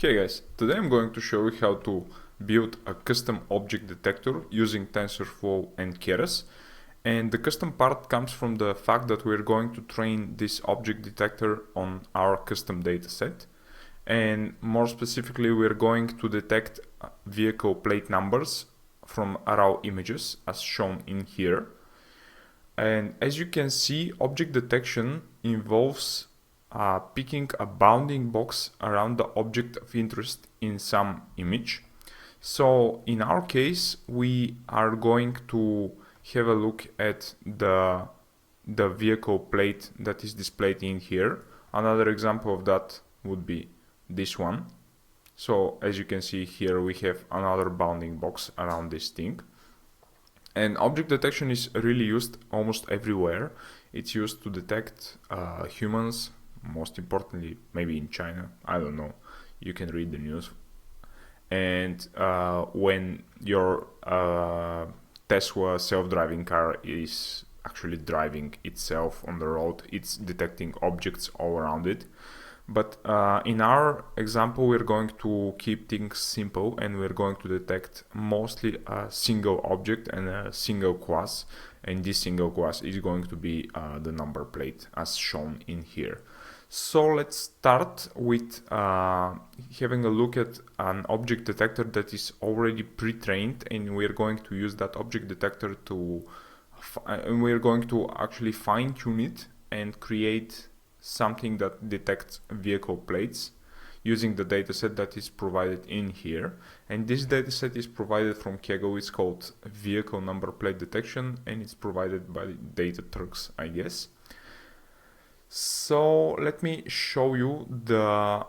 Hey guys, today I'm going to show you how to build a custom object detector using TensorFlow and Keras. And the custom part comes from the fact that we're going to train this object detector on our custom dataset. And more specifically, we're going to detect vehicle plate numbers from raw images as shown in here. And as you can see, object detection involves picking a bounding box around the object of interest in some image. So in our case, we are going to have a look at the vehicle plate that is displayed in here. Another example of that would be this one. So as you can see here, we have another bounding box around this thing. And object detection is really used almost everywhere. It's used to detect humans, most importantly, maybe in China. I don't know. You can read the news. And when your Tesla self-driving car is actually driving itself on the road, it's detecting objects all around it. But in our example, we're going to keep things simple and we're going to detect mostly a single object and a single class. And this single class is going to be the number plate as shown in here. So let's start with having a look at an object detector that is already pre-trained, and we're going to use that object detector to, and we're going to actually fine-tune it and create something that detects vehicle plates using the dataset that is provided in here. And this dataset is provided from Kaggle. It's called vehicle number plate detection, and it's provided by Dataset, I guess. So let me show you the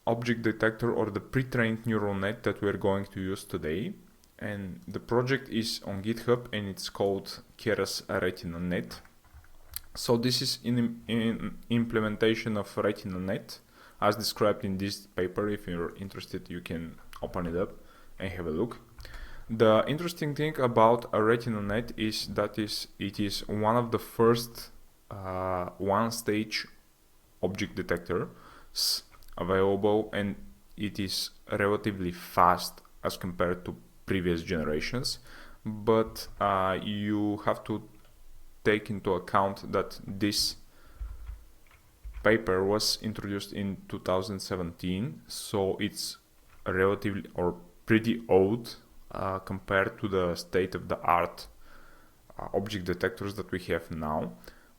object detector or the pre-trained neural net that we're going to use today. And the project is on GitHub and it's called Keras Setup. So this is in implementation of RetinaNet as described in this paper. If you're interested, you can open it up and have a look. The interesting thing about a RetinaNet is that it is one of the first OneStage object detectors available, and it is relatively fast as compared to previous generations. But you have to take into account that this paper was introduced in 2017, so it's relatively or pretty old compared to the state-of-the-art object detectors that we have now.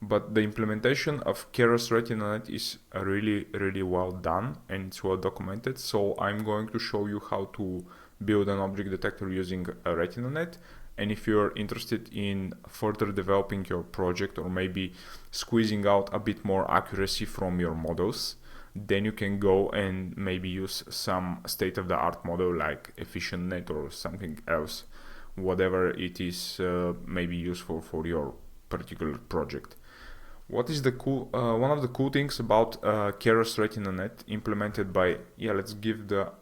But the implementation of Keras RetinaNet is really well done and it's well documented. So I'm going to show you how to build an object detector using a RetinaNet. And if you're interested in further developing your project or maybe squeezing out a bit more accuracy from your models, then you can go and maybe use some state-of-the-art model like EfficientNet or something else, whatever it is maybe useful for your particular project. What is the cool? One of the cool things about Keras RetinaNet implemented by, let's give the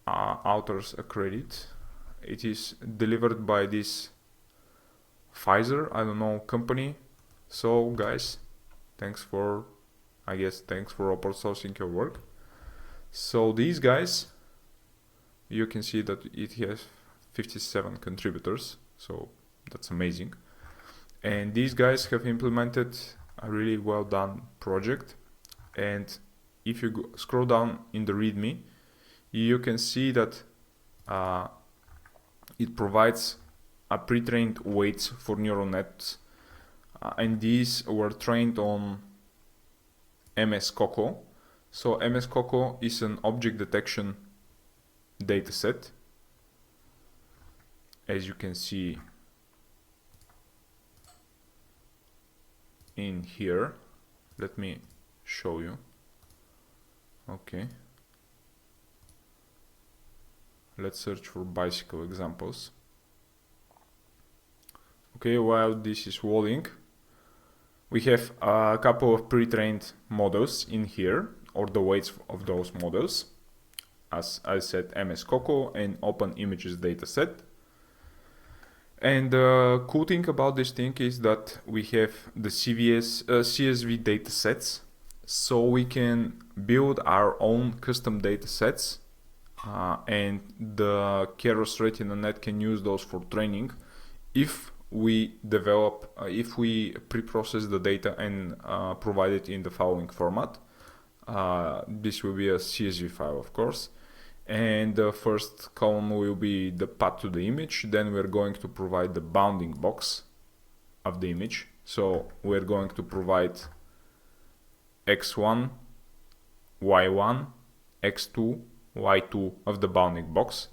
authors a credit. It is delivered by this Pfizer, company. So guys, thanks for open sourcing your work. So these guys, you can see that it has 57 contributors. So that's amazing. And these guys have implemented a really well done project. And if you scroll down in the Readme, you can see that it provides a pre-trained weights for neural nets, and these were trained on MSKoko. So MSKoko is an object detection dataset, as you can see in here. Let me show you. Okay. Let's search for bicycle examples. Okay, while this is loading, we have a couple of pre-trained models in here, or the weights of those models. As I said, MSKoko and Open Images Dataset. And the cool thing about this thing is that we have the CSV datasets, so we can build our own custom datasets and the Keras Retina net can use those for training if we develop, if we pre-process the data and provide it in the following format. This will be a CSV file, of course, and the first column will be the path to the image. Then we're going to provide the bounding box of the image. So we're going to provide x1, y1, x2, y2 of the bounding box.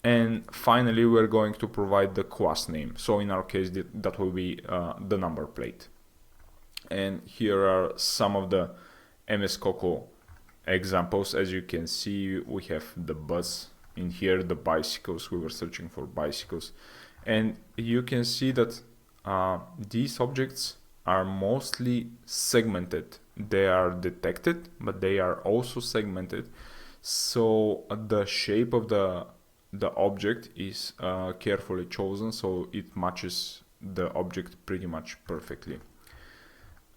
And finally, we're going to provide the class name. So in our case, that will be the number plate. And here are some of the MSKoko examples. As you can see, we have the bus in here, the bicycles. We were searching for bicycles. And you can see that these objects are mostly segmented. They are detected, but they are also segmented. So the shape of the object is carefully chosen, so it matches the object pretty much perfectly.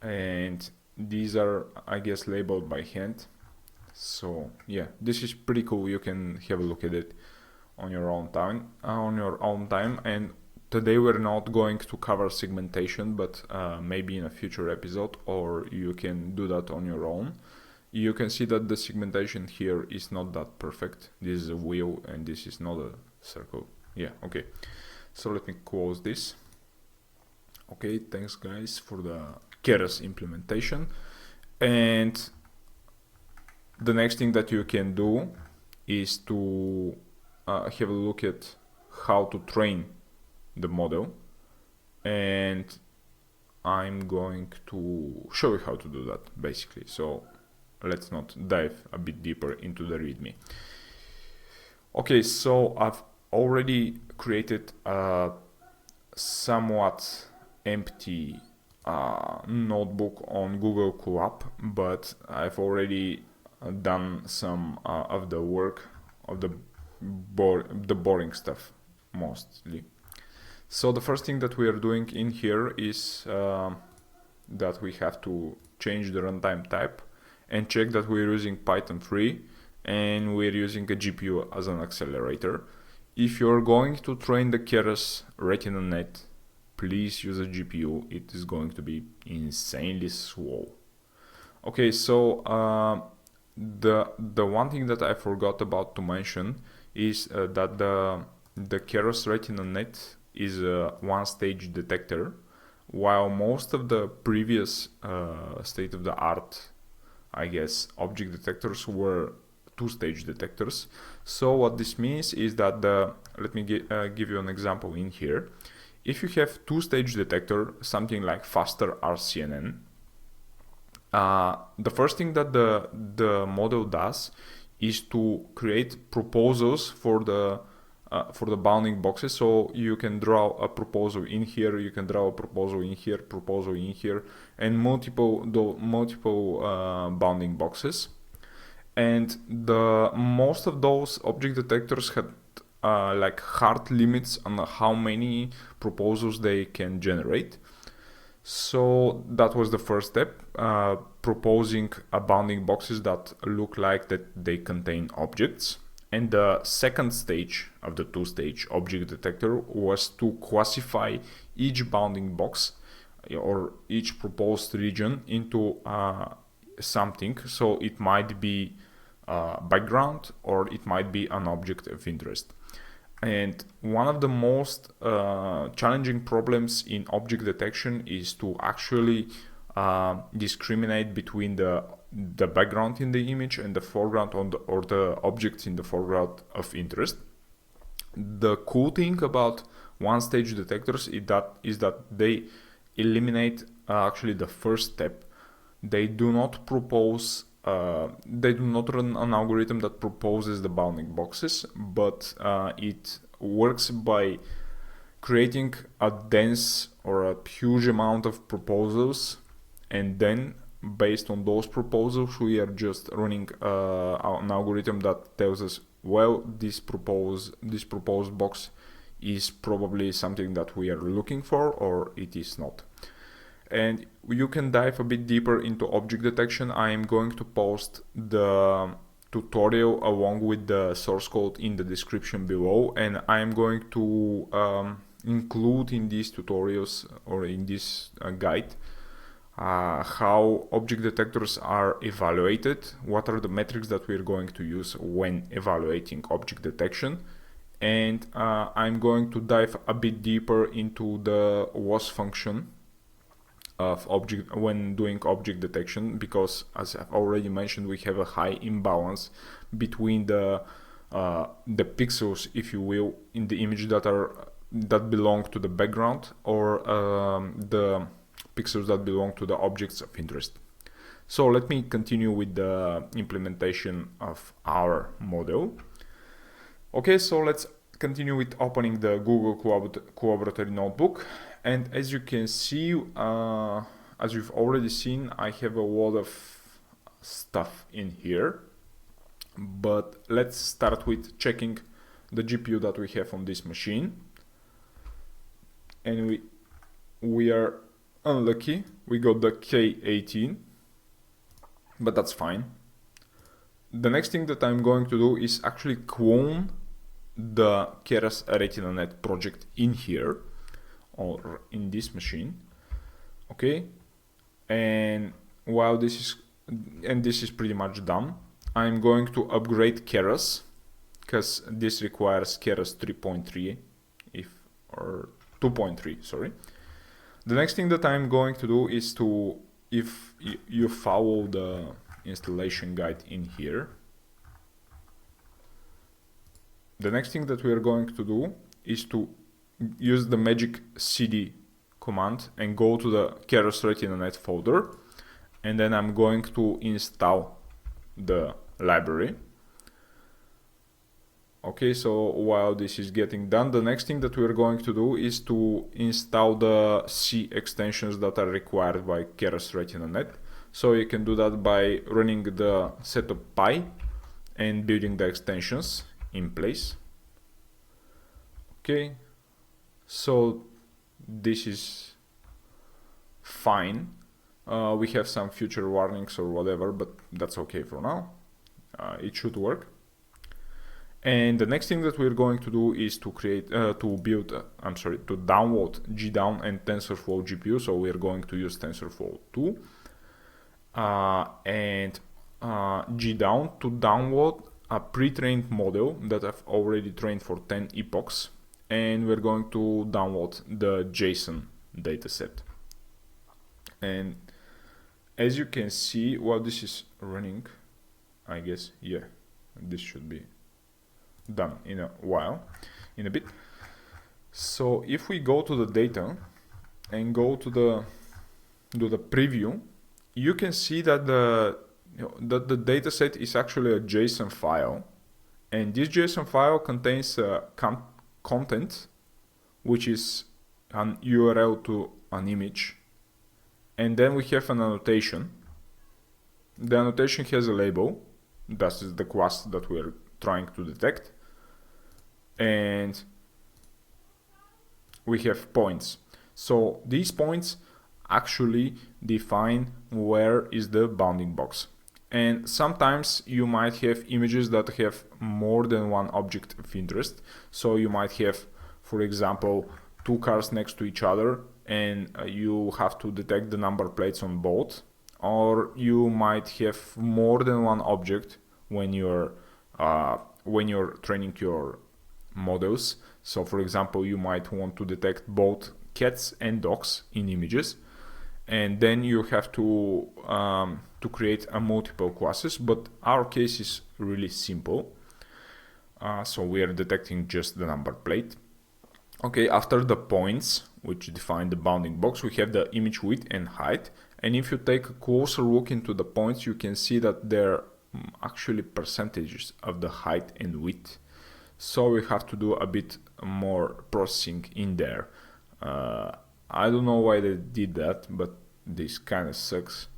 And these are, I guess, labeled by hand. So yeah, this is pretty cool. You can have a look at it on your own time. And today we're not going to cover segmentation, but maybe in a future episode, or you can do that on your own. You can see that the segmentation here is not that perfect. This is a wheel and this is not a circle. Yeah, okay. So let me close this. Okay, thanks guys for the Keras implementation. And the next thing that you can do is to have a look at how to train the model. And I'm going to show you how to do that basically. So let's not dive a bit deeper into the Readme. Okay, so I've already created a somewhat empty notebook on Google Colab, but I've already done some of the work of the boring stuff mostly. So the first thing that we are doing in here is that we have to change the runtime type and check that we're using Python 3 and we're using a GPU as an accelerator. If you're going to train the Keras Retina net, please use a GPU. It is going to be insanely slow. Okay, so the one thing that I forgot about to mention is that the Keras Retina net is a one-stage detector, while most of the previous state-of-the-art, I guess, object detectors were two-stage detectors. So what this means is that let me give you an example in here. If you have two-stage detector, something like faster RCNN, the first thing that the model does is to create proposals for the bounding boxes. So you can draw a proposal in here, you can draw a proposal in here, proposal in here, and multiple bounding boxes. And most of those object detectors had like hard limits on how many proposals they can generate. So that was the first step, proposing bounding boxes that look like that they contain objects. And the second stage of the two-stage object detector was to classify each bounding box or each proposed region into something. So it might be background or it might be an object of interest. And one of the most challenging problems in object detection is to actually discriminate between the background in the image and the foreground or the objects in the foreground of interest. The cool thing about one-stage detectors is that they eliminate actually the first step. They do not propose. They do not run an algorithm that proposes the bounding boxes, but it works by creating a dense or a huge amount of proposals, and then based on those proposals we are just running an algorithm that tells us, well, this proposed box is probably something that we are looking for, or it is not. And you can dive a bit deeper into object detection. I am going to post to tutorial along with the source code in the description below, and I'm going to include in these tutorials or in this guide how object detectors are evaluated, what are the metrics that we're going to use when evaluating object detection, and I'm going to dive a bit deeper into the was function of object when doing object detection, because as I've already mentioned, we have a high imbalance between the pixels, if you will, in the image that belong to the background, or the pixels that belong to the objects of interest. So let me continue with the implementation of our model. Okay, so let's continue with opening the Google Collaboratory Notebook. And as you can see, as you've already seen, I have a lot of stuff in here. But let's start with checking the GPU that we have on this machine. And we are unlucky, we got the K18, but that's fine. The next thing that I'm going to do is actually clone the Keras RetinaNet project in here, or in this machine. Okay, and while this is pretty much done, I'm going to upgrade Keras, because this requires Keras 3.3 or 2.3, sorry. The next thing that I'm going to do is to, if you follow the installation guide in here, the next thing that we are going to do is to use the magic cd command and go to the Keras RetinaNet folder, and then I'm going to install the library. Okay, so while this is getting done, the next thing that we're going to do is to install the C extensions that are required by Keras RetinaNet. So you can do that by running the setup py and building the extensions in place. Okay, so this is fine. We have some future warnings or whatever, but that's okay for now. It should work. And the next thing that we're going to do is to download GDown and TensorFlow GPU. So we're going to use TensorFlow 2 and GDown to download a pre-trained model that I've already trained for 10 epochs, and we're going to download the JSON dataset. And as you can see, while this is running, I guess, yeah, this should be done in a bit. So if we go to the data and go to the preview, you can see that the dataset is actually a JSON file, and this JSON file contains content, which is an URL to an image, and then we have an annotation. The annotation has a label, that is the class that we're trying to detect, and we have points. So these points actually define where is the bounding box. And sometimes you might have images that have more than one object of interest. So you might have, for example, two cars next to each other, and you have to detect the number plates on both. Or you might have more than one object when you're training your models. So for example, you might want to detect both cats and dogs in images, and then you have to create a multiple classes. But our case is really simple, so we are detecting just the number plate. Okay, after the points, which define the bounding box, we have the image width and height. And if you take a closer look into the points, you can see that they're actually percentages of the height and width. So we have to do a bit more processing in there. I don't know why they did that, but this kind of sucks.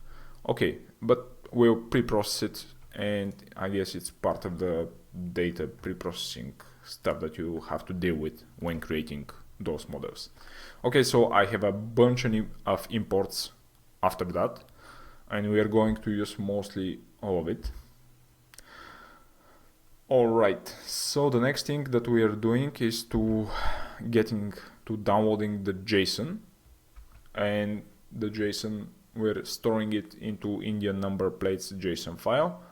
Okay, but we'll pre-process it, and I guess it's part of the data pre-processing stuff that you have to deal with when creating those models. Okay, so I have a bunch of imports after that, and we are going to use mostly all of it. Alright, so the next thing that we are doing is downloading the JSON, and the JSON we're storing it into Indian number plates JSON file.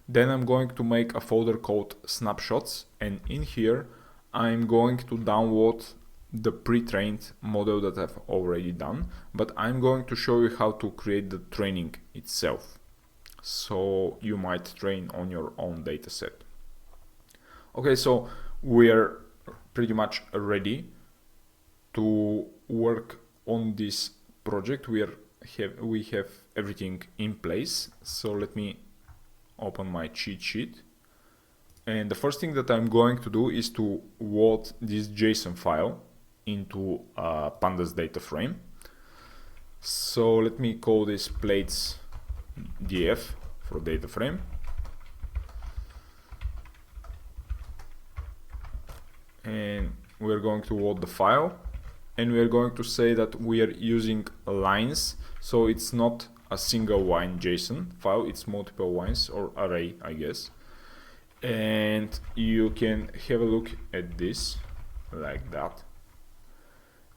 Then I'm going to make a folder called snapshots, and in here I'm going to download the pre-trained model that I've already done, but I'm going to show you how to create the training itself, so you might train on your own dataset. Okay, so we're pretty much ready to work on this project. We have everything in place. So let me open my cheat sheet. And the first thing that I'm going to do is to load this JSON file into pandas data frame. So let me call this plates df for data frame. And we're going to load the file, and we're going to say that we are using lines, so it's not a single line JSON file, it's multiple lines, or array, I guess. And you can have a look at this like that.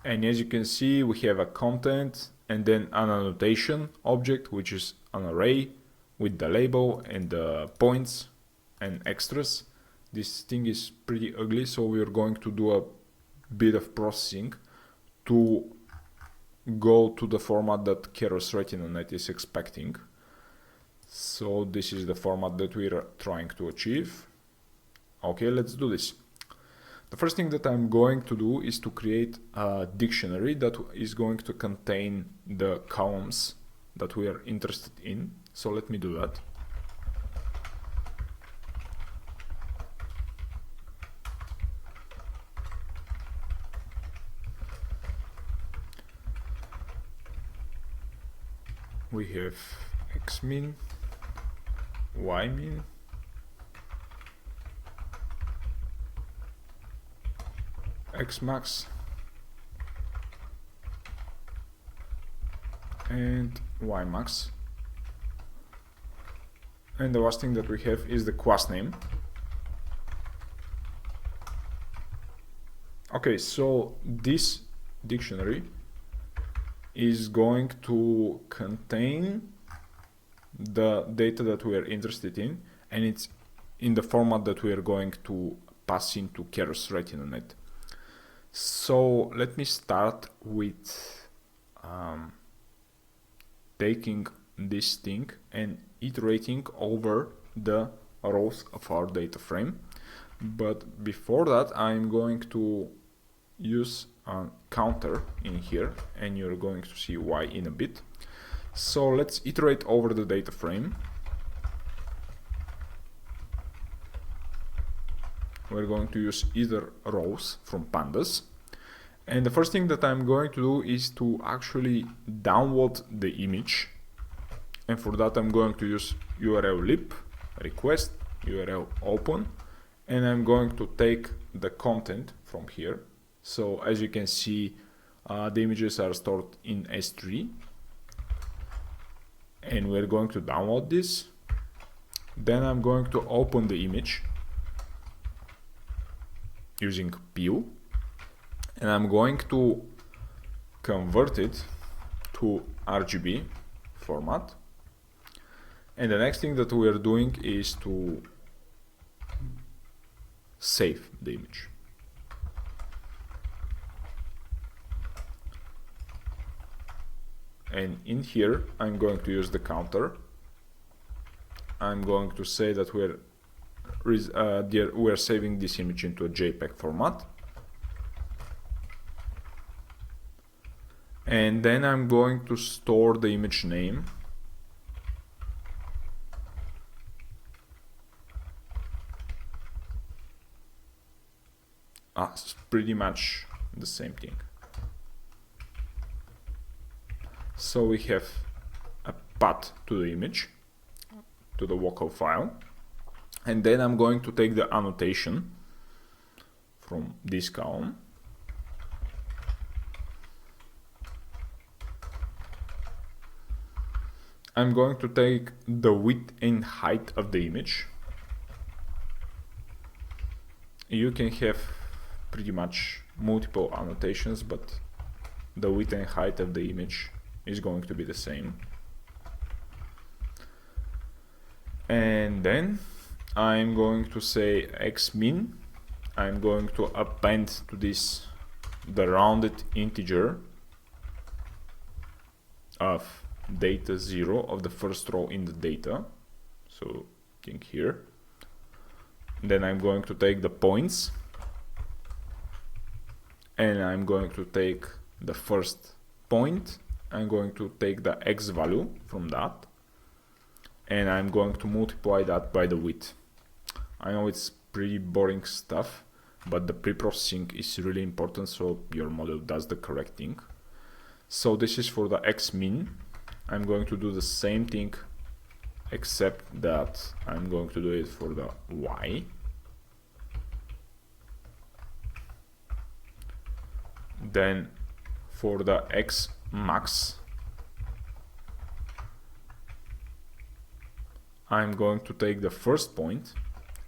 And as you can see, we have a content and then an annotation object, which is an array with the label and the points and extras. This thing is pretty ugly, so we are going to do a bit of processing to go to the format that Keras Setup is expecting. So this is the format that we are trying to achieve. Okay, let's do this. The first thing that I'm going to do is to create a dictionary that is going to contain the columns that we are interested in. So let me do that. We have xmin, ymin, xmax, and ymax. And the last thing that we have is the class name. Okay, so this dictionary is going to contain the data that we are interested in, and it's in the format that we are going to pass into Keras Setup. So let me start with taking this thing and iterating over the rows of our data frame. But before that, I'm going to use a counter in here, and you're going to see why in a bit. So let's iterate over the data frame. We're going to use either rows from pandas, and the first thing that I'm going to do is to actually download the image, and for that I'm going to use URL lib request URL open, and I'm going to take the content from here. So as you can see, the images are stored in S3, and we're going to download this. Then I'm going to open the image using PIL, and I'm going to convert it to RGB format. And the next thing that we are doing is to save the image. And in here, I'm going to use the counter. I'm going to say that we're saving this image into a JPEG format. And then I'm going to store the image name. It's pretty much the same thing. So we have a path to the image, to the local file, and then I'm going to take the annotation from this column. I'm going to take the width and height of the image. you can have pretty much multiple annotations, but the width and height of the image is going to be the same. And then I'm going to say xmin. I'm going to append to this the rounded integer of data 0 of the first row in the data. So think here. Then I'm going to take the points, and I'm going to take the first point. I'm going to take the x value from that, and I'm going to multiply that by the width. I know it's pretty boring stuff, but the pre-processing is really important so your model does the correct thing. So this is for the xmin. I'm going to do the same thing, except that I'm going to do it for the y. Then for the x max, I'm going to take the first point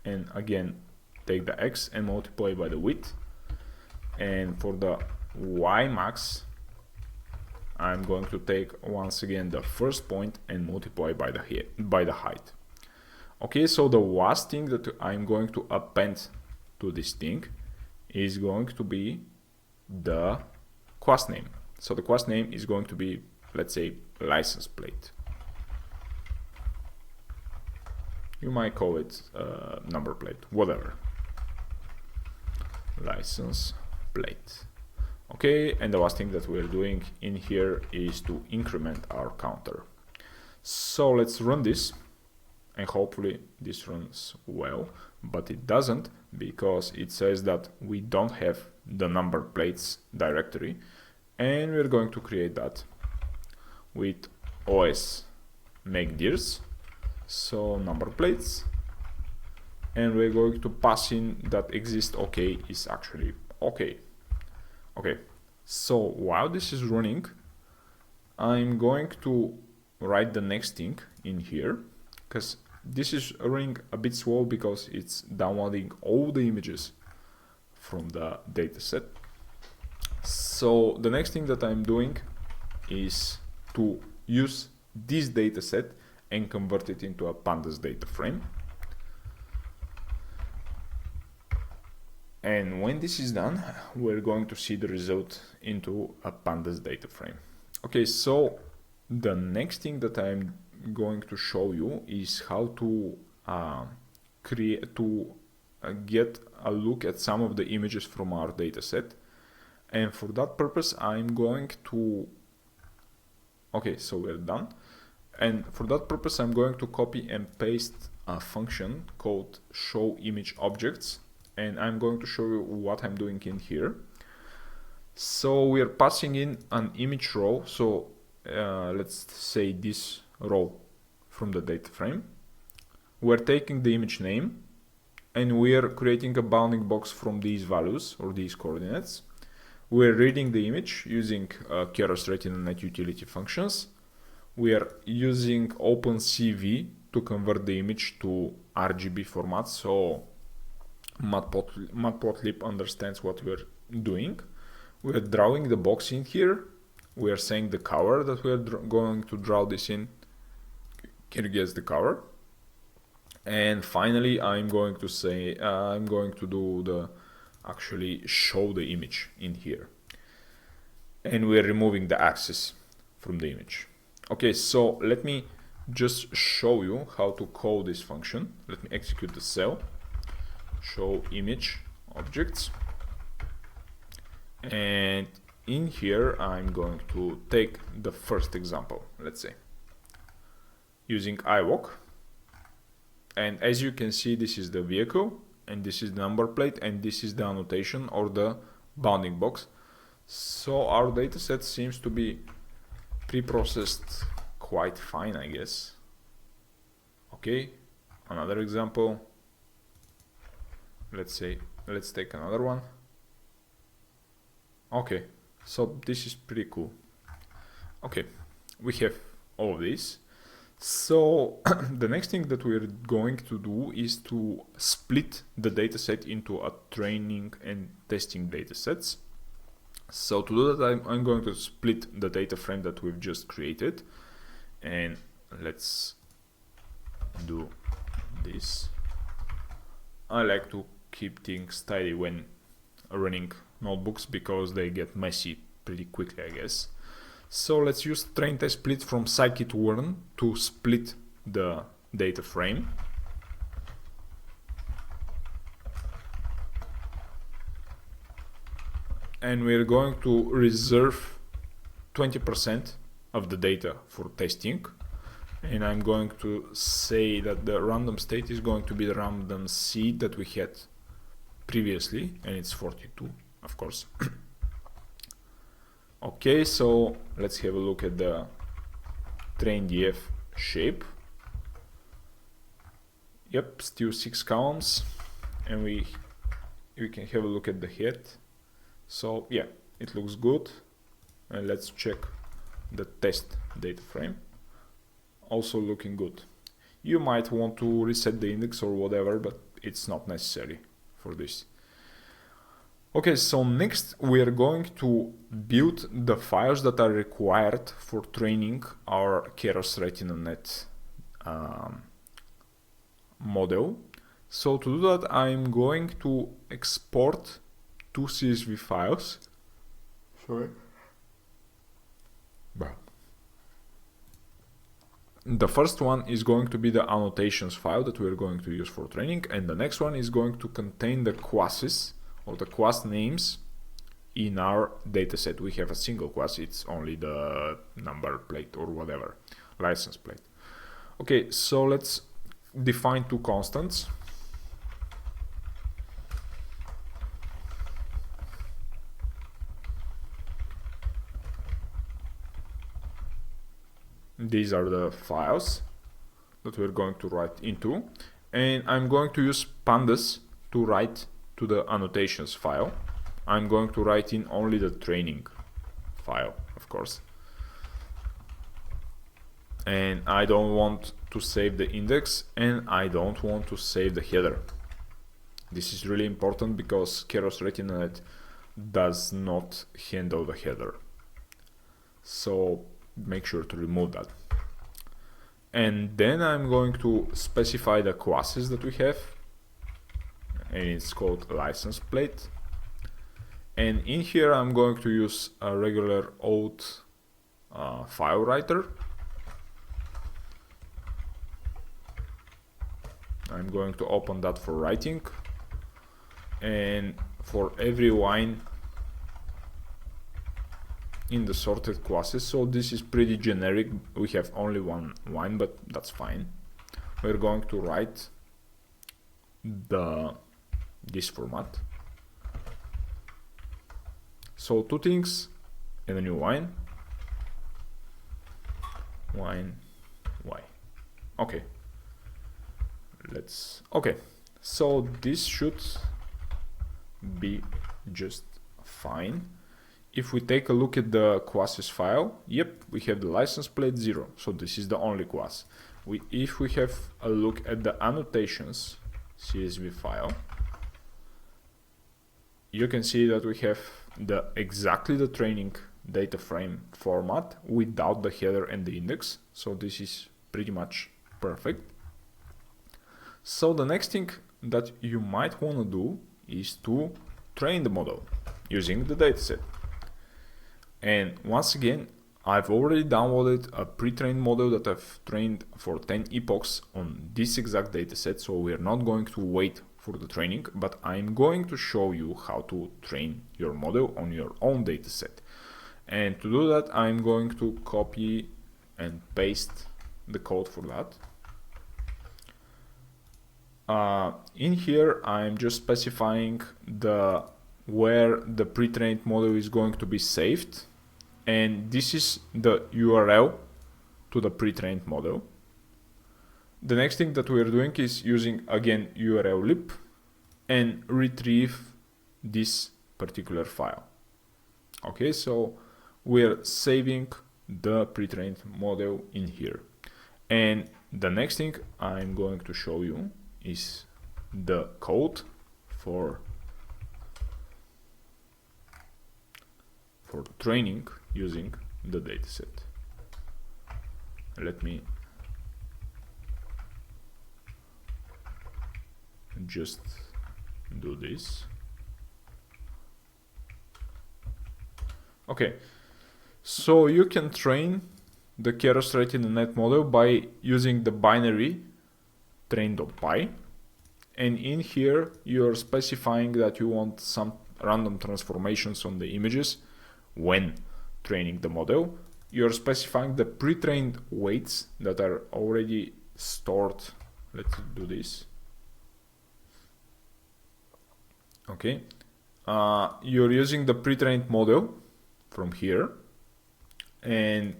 and again take the x and multiply by the width. And for the y max, I'm going to take once again the first point and multiply by the height. Okay, so the last thing that I'm going to append to this thing is going to be the class name. So the class name is going to be, let's say, license plate. You might call it number plate, whatever. License plate. Okay, and the last thing that we're doing in here is to increment our counter. So let's run this, and hopefully this runs well, but it doesn't because it says that we don't have the number plates directory, and we're going to create that with os make dirs. So number plates, and we're going to pass in that exist OK is actually OK. Okay, so while this is running, I'm going to write the next thing in here, because this is running a bit slow because it's downloading all the images from the dataset. So the next thing that I'm doing is to use this dataset and convert it into a pandas data frame. And when this is done, we're going to see the result into a pandas data frame. Okay, so the next thing that I'm going to show you is how to get a look at some of the images from our dataset. And for that purpose, I'm going to... Okay, so we're done. And for that purpose, I'm going to copy and paste a function called showImageObjects. And I'm going to show you what I'm doing in here. So we are passing in an image row. So let's say this row from the data frame. We're taking the image name and we are creating a bounding box from these values or these coordinates. We're reading the image using Keras Net utility functions. We are using OpenCV to convert the image to RGB format. So Matplotlib understands what we're doing. We're drawing the box in here. We are saying the color that we're going to draw this in. Can you guess the color? And finally, I'm going to say, I'm going to do the actually show the image in here. And we're removing the axis from the image. Okay, so let me just show you how to call this function. Let me execute the cell. Show image objects, and in here I'm going to take the first example, let's say using iWalk, and as you can see, this is the vehicle and this is the number plate and this is the annotation or the bounding box. So our dataset seems to be pre-processed quite fine, I guess. Okay, another example. Let's take another one. Okay, so this is pretty cool. Okay, we have all of this. So the next thing that we're going to do is to split the dataset into a training and testing datasets. So to do that, I'm going to split the data frame that we've just created, and let's do this. I like to keep things tidy when running notebooks because they get messy pretty quickly, I guess. So let's use train test split from scikit-learn to split the data frame. And we're going to reserve 20% of the data for testing. And I'm going to say that the random state is going to be the random seed that we had previously, and it's 42, of course. Okay, so let's have a look at the train.df shape. Yep, still 6 columns, and we can have a look at the head. So yeah, it looks good. And let's check the test data frame. Also looking good. You might want to reset the index or whatever, but it's not necessary for this. Okay, so next we are going to build the files that are required for training our Keras RetinaNet model. So to do that, I'm going to export two CSV files. Sorry. The first one is going to be the annotations file that we're going to use for training, and the next one is going to contain the classes or the class names in our dataset. We have a single class, it's only the number plate or whatever, license plate. Okay, so let's define two constants. These are the files that we're going to write into, and I'm going to use pandas to write to the annotations file. I'm going to write in only the training file, of course. And I don't want to save the index, and I don't want to save the header. This is really important because Keras RetinaNet does not handle the header. So make sure to remove that. And then I'm going to specify the classes that we have, and it's called license plate. And in here I'm going to use a regular old file writer. I'm going to open that for writing, and for every line in the sorted classes, so this is pretty generic, we have only one line, but that's fine. We're going to write this format. So two things and a new line. Line Y. Okay. Okay. So this should be just fine. If we take a look at the classes file, yep, we have the license plate 0, so this is the only class. If we have a look at the annotations CSV file, you can see that we have exactly the training data frame format without the header and the index, so this is pretty much perfect. So the next thing that you might want to do is to train the model using the dataset. And once again, I've already downloaded a pre-trained model that I've trained for 10 epochs on this exact dataset, so we're not going to wait for the training, but I'm going to show you how to train your model on your own dataset. And to do that, I'm going to copy and paste the code for that. In here, I'm just specifying where the pre-trained model is going to be saved, and this is the URL to the pre-trained model. The next thing that we're doing is using again URL lib and retrieve this particular file. Okay, so we're saving the pre-trained model in here. And the next thing I'm going to show you is the code for training using the dataset. Let me just do this. Okay, so you can train the Keras Readme model by using the binary train.py, and in here you're specifying that you want some random transformations on the images when training the model. You're specifying the pre-trained weights that are already stored. Let's do this. Okay, you're using the pre-trained model from here, and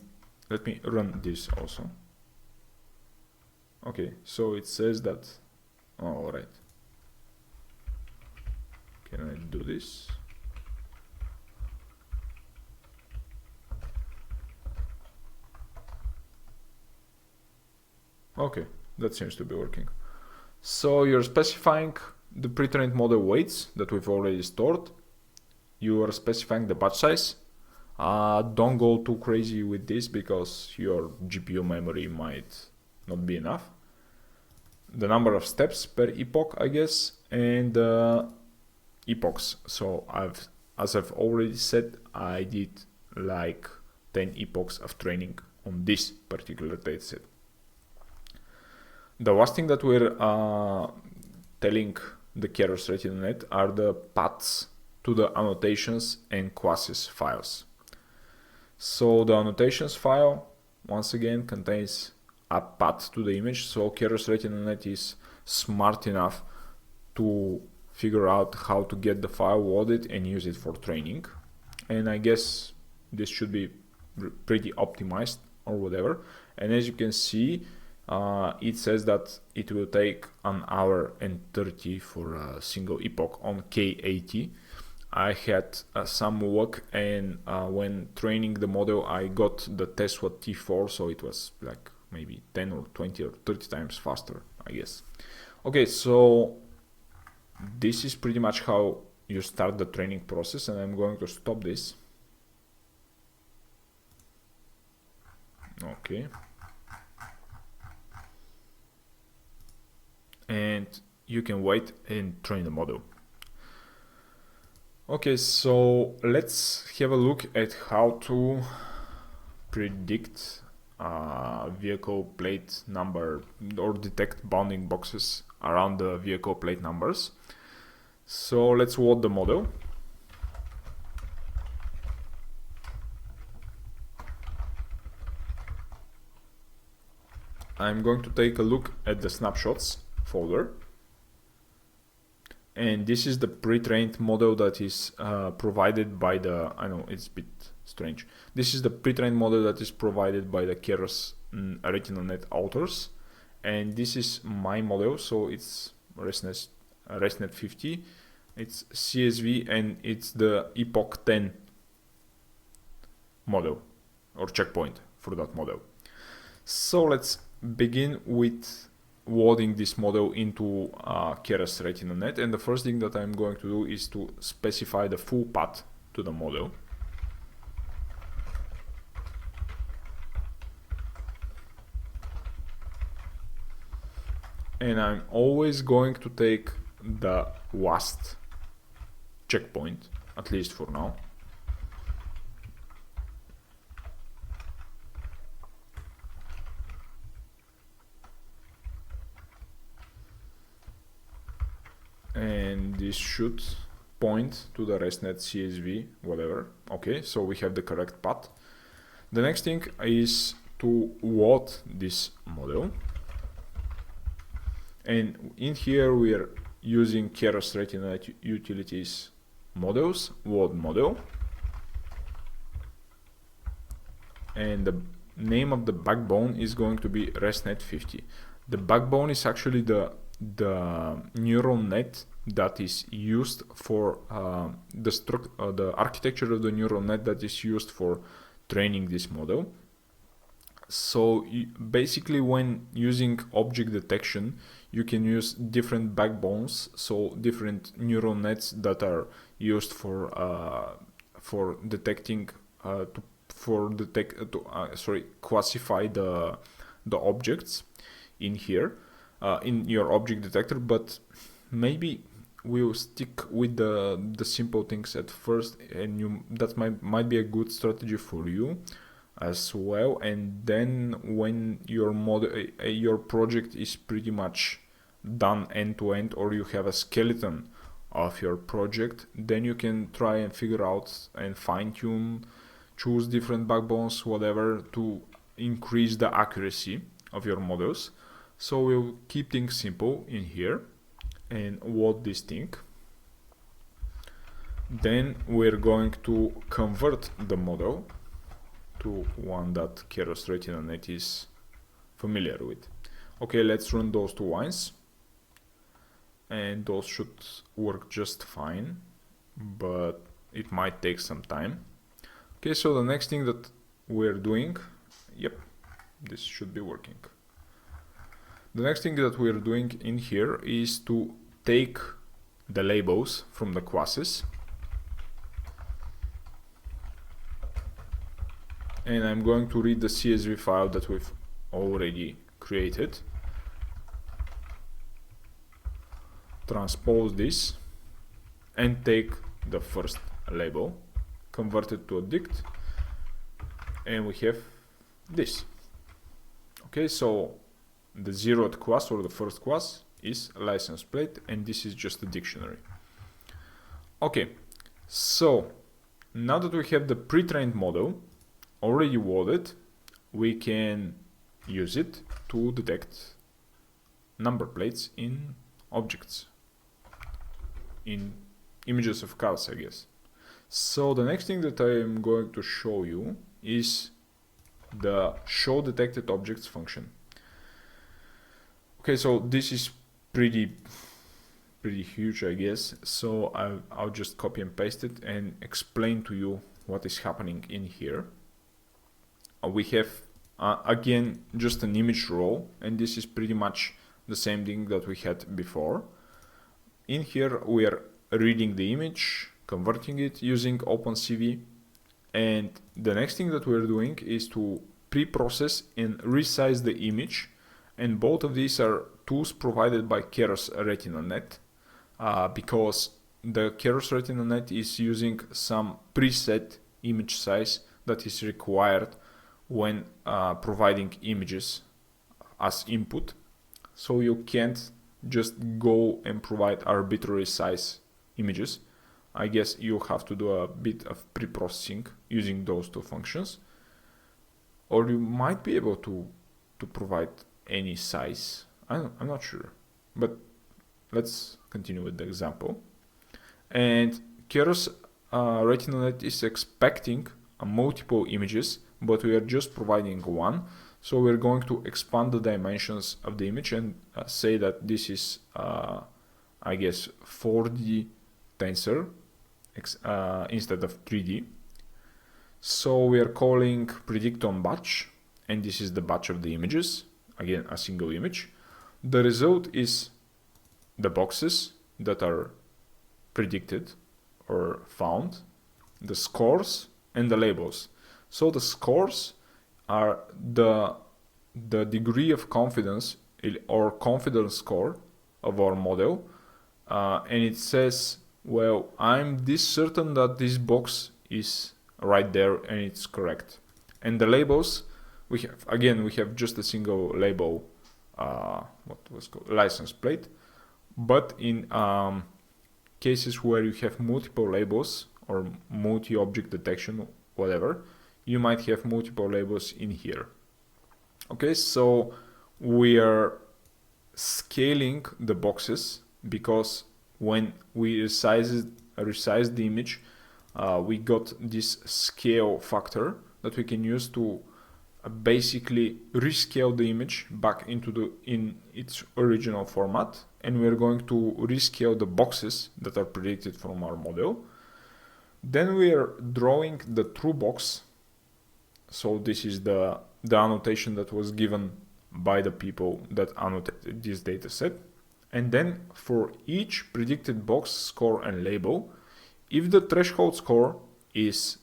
let me run this also. Okay, so it says that, all right. Can I do this? Okay, that seems to be working. So you're specifying the pre-trained model weights that we've already stored. You are specifying the batch size. Don't go too crazy with this because your GPU memory might not be enough. The number of steps per epoch, I guess, and epochs. So as I've already said, I did like 10 epochs of training on this particular dataset. The last thing that we're telling the Keras Readme are the paths to the annotations and classes files. So the annotations file, once again, contains a path to the image. So Keras Readme is smart enough to figure out how to get the file loaded and use it for training. And I guess this should be pretty optimized or whatever. And as you can see, it says that it will take 1 hour and 30 for a single epoch on K80. I had some luck, and when training the model, I got the Tesla T4, so it was like maybe 10 or 20 or 30 times faster, I guess. Okay, so this is pretty much how you start the training process, and I'm going to stop this. Okay. And you can wait and train the model. Okay, so let's have a look at how to predict vehicle plate number or detect bounding boxes around the vehicle plate numbers. So let's load the model. I'm going to take a look at the snapshots folder. And this is the pre-trained model that is provided by the, I know it's a bit strange. This is the pre-trained model that is provided by the Keras Readme authors. And this is my model, so it's ResNet 50. It's CSV and it's the Epoch 10 model or checkpoint for that model. So let's begin with loading this model into Keras Readme, and the first thing that I'm going to do is to specify the full path to the model. And I'm always going to take the last checkpoint, at least for now. And this should point to the ResNet CSV, whatever. Okay, so we have the correct path. The next thing is to load this model. And in here we are using Keras Readme utilities models, load model. And the name of the backbone is going to be ResNet 50. The backbone is actually the neural net that is used for the architecture of the neural net that is used for training this model. So basically, when using object detection, you can use different backbones, so different neural nets that are used for detecting classify the objects in here in your object detector. But maybe we'll stick with the simple things at first, and that might be a good strategy for you as well. And then when your model, your project is pretty much done end to end, or you have a skeleton of your project, then you can try and figure out and fine tune, choose different backbones, whatever, to increase the accuracy of your models. So we'll keep things simple in here and load this thing. Then we're going to convert the model to one that Keras RetinaNet is familiar with. Okay, let's run those two lines, and those should work just fine, but it might take some time. Okay, so the next thing that we're doing, yep, this should be working. The next thing that we're doing in here is to take the labels from the classes, and I'm going to read the CSV file that we've already created, transpose this, and take the first label, convert it to a dict, and we have this. Okay, so the zeroth class, or the first class, is a license plate, and this is just a dictionary. Okay, so now that we have the pre-trained model already loaded, we can use it to detect number plates in objects, in images of cars, I guess. So the next thing that I am going to show you is the show detected objects function. Okay, so this is pretty huge, I guess. So I'll just copy and paste it and explain to you what is happening in here. We have again just an image row, and this is pretty much the same thing that we had before. In here we are reading the image, converting it using OpenCV, and the next thing that we're doing is to pre-process and resize the image, and both of these are tools provided by Keras RetinaNet, because the Keras RetinaNet is using some preset image size that is required when providing images as input. So you can't just go and provide arbitrary size images. I guess you have to do a bit of pre-processing using those two functions, or you might be able to provide any size. I'm not sure, but let's continue with the example. And Keras RetinaNet is expecting multiple images, but we are just providing one. So we're going to expand the dimensions of the image and say that this is, I guess, 4D tensor instead of 3D. So we are calling predict on batch, and this is the batch of the images, again a single image. The result is the boxes that are predicted or found, the scores, and the labels. So the scores are the degree of confidence or confidence score of our model, and it says, well, I'm this certain that this box is right there and it's correct. And the labels, we have just a single label, what was called license plate. But in cases where you have multiple labels or multi-object detection, whatever, you might have multiple labels in here. Okay, so we are scaling the boxes because when we resize the image, we got this scale factor that we can use to basically rescale the image back in its original format, and we're going to rescale the boxes that are predicted from our model. Then we are drawing the true box. So this is the the annotation that was given by the people that annotated this dataset. And then for each predicted box, score, and label, if the threshold score is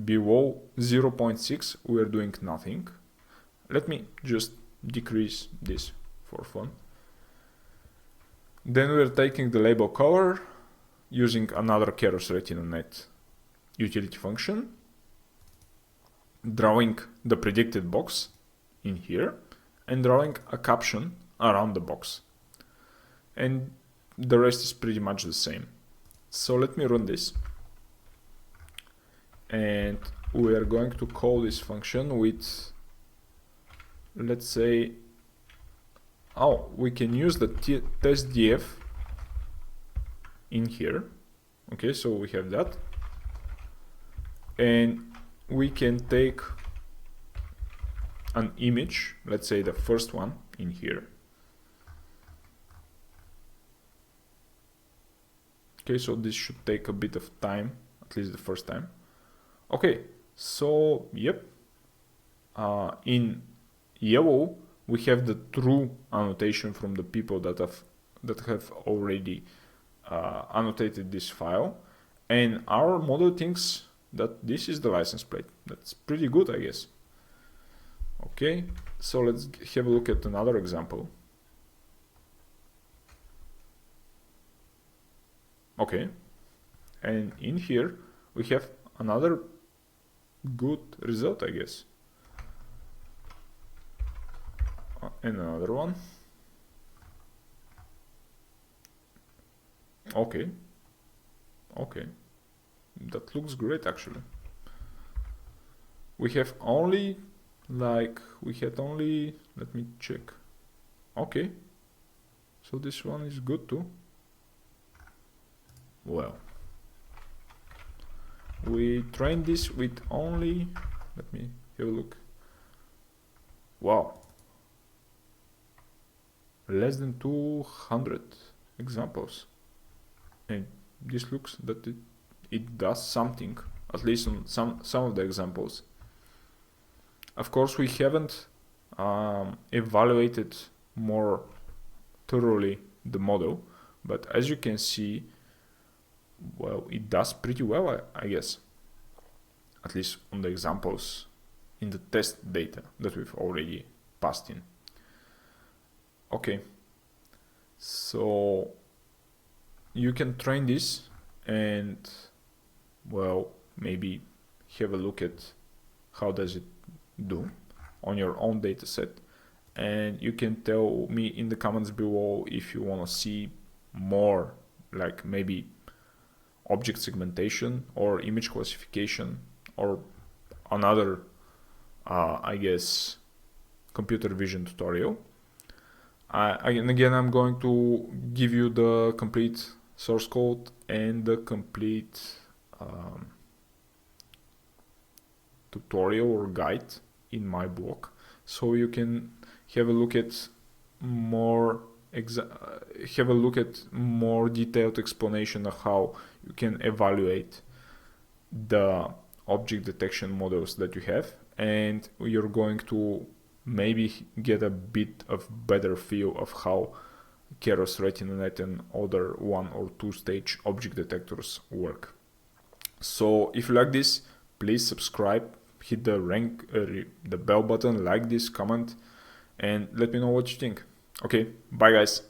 below 0.6, we are doing nothing. Let me just decrease this for fun. Then we are taking the label color using another Keras RetinaNet utility function, drawing the predicted box in here, and drawing a caption around the box. And the rest is pretty much the same. So let me run this. And we are going to call this function with, let's say, we can use the testdf in here. Okay, so we have that. And we can take an image, let's say the first one in here. Okay, so this should take a bit of time, at least the first time. Okay, so yep, in yellow we have the true annotation from the people that have already annotated this file, and our model thinks that this is the license plate. That's pretty good, I guess. Okay, so let's have a look at another example. Okay, and in here we have another good result, I guess. And another one. Okay, that looks great actually. We have only, let me check. Okay, so this one is good too. Well, we trained this with only, let me have a look. Wow, less than 200 examples, and this looks that it does something, at least on some of the examples. Of course, we haven't evaluated more thoroughly the model, but as you can see, well, it does pretty well, I guess, at least on the examples in the test data that we've already passed in. Okay, so you can train this and, well, maybe have a look at how does it do on your own data set, and you can tell me in the comments below if you want to see more, like maybe object segmentation or image classification or another I guess computer vision tutorial. And again, I'm going to give you the complete source code and the complete tutorial or guide in my blog, so you can have a look at more detailed explanation of how you can evaluate the object detection models that you have, and you're going to maybe get a bit of better feel of how Keras RetinaNet and other 1 or 2 stage object detectors work. So if you like this, please subscribe, hit the bell button, like this, comment, and let me know what you think. Okay, bye guys.